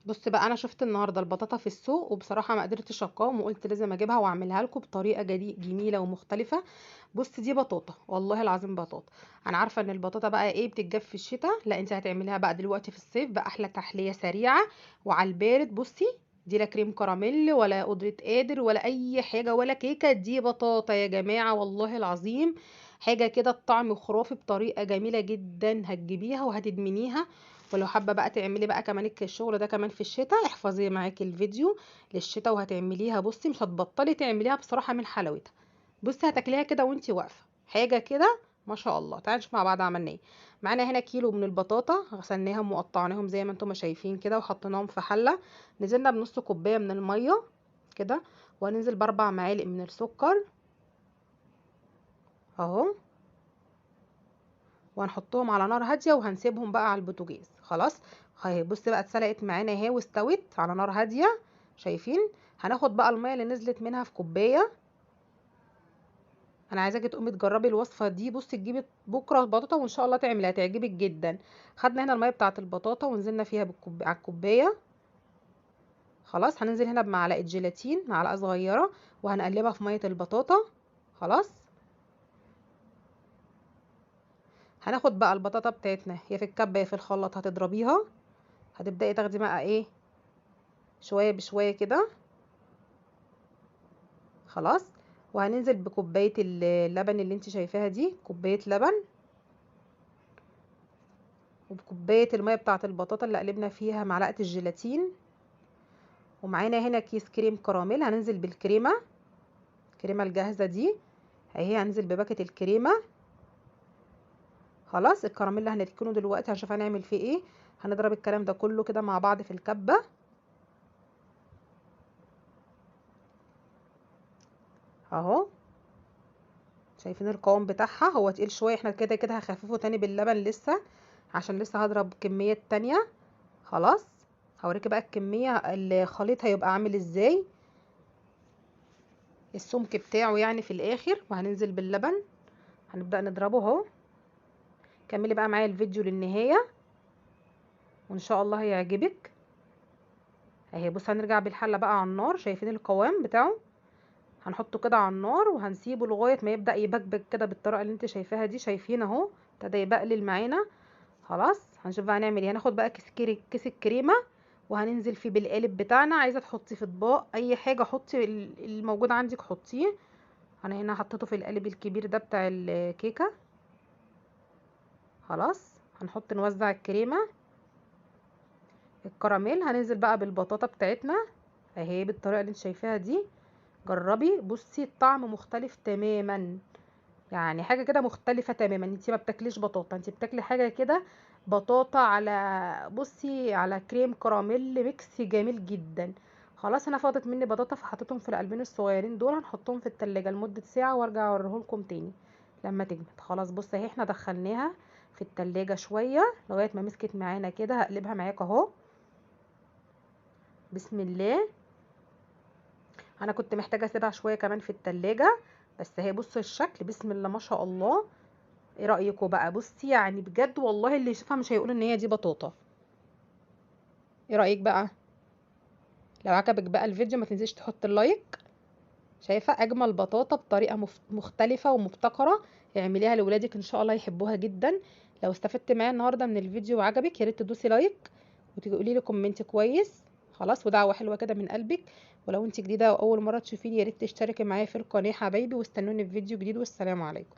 بص بقى، انا شفت النهارده البطاطا في السوق وبصراحه ما قدرتش اقاوم وقلت لازم اجيبها واعملها لكم بطريقه جميله ومختلفه. بص دي بطاطا، والله العظيم بطاطا. انا عارفه ان البطاطا بقى ايه بتتجاب في الشتاء، لا انت هتعمليها بقى دلوقتي في الصيف باحلى تحليه سريعه وعلى البارد. بصي، دي لا كريم كراميل ولا قدرة قادر ولا اي حاجه ولا كيكه، دي بطاطا يا جماعه والله العظيم. حاجه كده الطعم خرافي بطريقه جميله جدا، هتجيبيها وهتدمنيها. ولو حابه بقى تعملي بقى كمان الشغل ده كمان في الشتاء، احفظي معاكي الفيديو للشتاء وهتعمليها. بصي مش هتبطلي تعمليها بصراحه من حلاوتها. بصي هتاكليها كده وانتي واقفه، حاجه كده ما شاء الله. تعالوا نشوف مع بعض عملنا ايه. معانا هنا كيلو من البطاطا، غسلناهم وقطعناهم زي ما انتم شايفين كده وحطيناهم في حله. نزلنا بنص كوبايه من الميه كده، وهننزل باربع معالق من السكر اهو، وهنحطهم على نار هاديه وهنسيبهم بقى على البوتاجاز. خلاص اهي، بصي بقى اتسلقت معانا اهي واستوت على نار هاديه، شايفين؟ هناخد بقى الميه اللي نزلت منها في كوبايه. انا عايزاكي تقومي تجربي الوصفه دي. بصي تجيبي بكره بطاطا وان شاء الله تعمليها تعجبك جدا. خدنا هنا الميه بتاعه البطاطا ونزلنا فيها على الكوبايه. خلاص هننزل هنا بمعلقه جيلاتين، معلقه صغيره، وهنقلبها في ميه البطاطا. خلاص هناخد بقى البطاطا بتاعتنا هي في الكبه في الخلاط، هتضربيها. هتبداي تاخدي بقى ايه، شويه بشويه كده. خلاص، وهننزل بكوبايه اللبن اللي انت شايفاها دي، كوبايه لبن، وبكوبايه الميه بتاعه البطاطا اللي قلبنا فيها معلقه الجيلاتين. ومعانا هنا كيس كريم كراميل، هننزل بالكريمه، الكريمه الجاهزه دي اهي، هننزل بباكت الكريمه. خلاص الكراميل اللي هنركنه دلوقتي هنشوف هنعمل فيه ايه. هنضرب الكلام ده كله كده مع بعض في الكبه اهو. شايفين القوام بتاعها؟ هو تقيل شويه، احنا كده كده هخففه تاني باللبن لسه، عشان لسه هضرب كميات تانية. خلاص هوريكي بقى الكميه، الخليط هيبقى عامل ازاي، السمك بتاعه يعني في الاخر. وهننزل باللبن، هنبدأ نضربه اهو. كملي بقى معايا الفيديو للنهايه وان شاء الله هيعجبك. اهي بص، هنرجع بالحله بقى على النار، شايفين القوام بتاعه؟ هنحطه كده على النار وهنسيبه لغايه ما يبدا يبكبك كده بالطريقه اللي انت شايفاها دي. شايفين اهو ابتدى يبقلل معانا. خلاص هنشوف بقى هنعمل ايه. هناخد بقى كيس الكريمه وهننزل فيه بالقالب بتاعنا. عايزه تحطي في اطباق اي حاجه حطي الموجود عندك حطيه. انا هنا حطيته في القالب الكبير ده بتاع الكيكه. خلاص هنحط نوزع الكريمه الكراميل. هننزل بقى بالبطاطا بتاعتنا اهي بالطريقه اللي انت شايفاها دي. جربي بصي الطعم مختلف تماما، يعني حاجه كده مختلفه تماما. انت ما بتاكليش بطاطا، انت بتاكلي حاجه كده بطاطا على بصي على كريم كراميل، ميكس جميل جدا. خلاص انا فاضت مني بطاطا فحطيتهم في القلبين الصغيرين دول، هنحطهم في التلاجة لمده ساعه وارجع اوريهولكم تاني لما تجمد. خلاص بص اهي احنا دخلناها في التلاجة شويه لغايه ما مسكت معانا كده. هقلبها معاك اهو، بسم الله. انا كنت محتاجه اسيبها شويه كمان في التلاجة، بس اهي بص الشكل بسم الله ما شاء الله. ايه رايكم بقى؟ بصي يعني بجد والله اللي يشوفها مش هيقول ان هي دي بطاطا. ايه رايك بقى؟ لو عجبك بقى الفيديو ما تنسيش تحط اللايك. شايفه اجمل بطاطا بطريقه مختلفه ومبتكره، اعمليها لاولادك ان شاء الله يحبوها جدا. لو استفدت معايا النهارده من الفيديو وعجبك يا ريت تدوسي لايك وتقولي لي كومنت كويس. خلاص ودعوه حلوه كده من قلبك. ولو انت جديده واول مره تشوفيني يا ريت تشتركي معايا في القناه حبايبي، واستنوني في فيديو جديد، والسلام عليكم.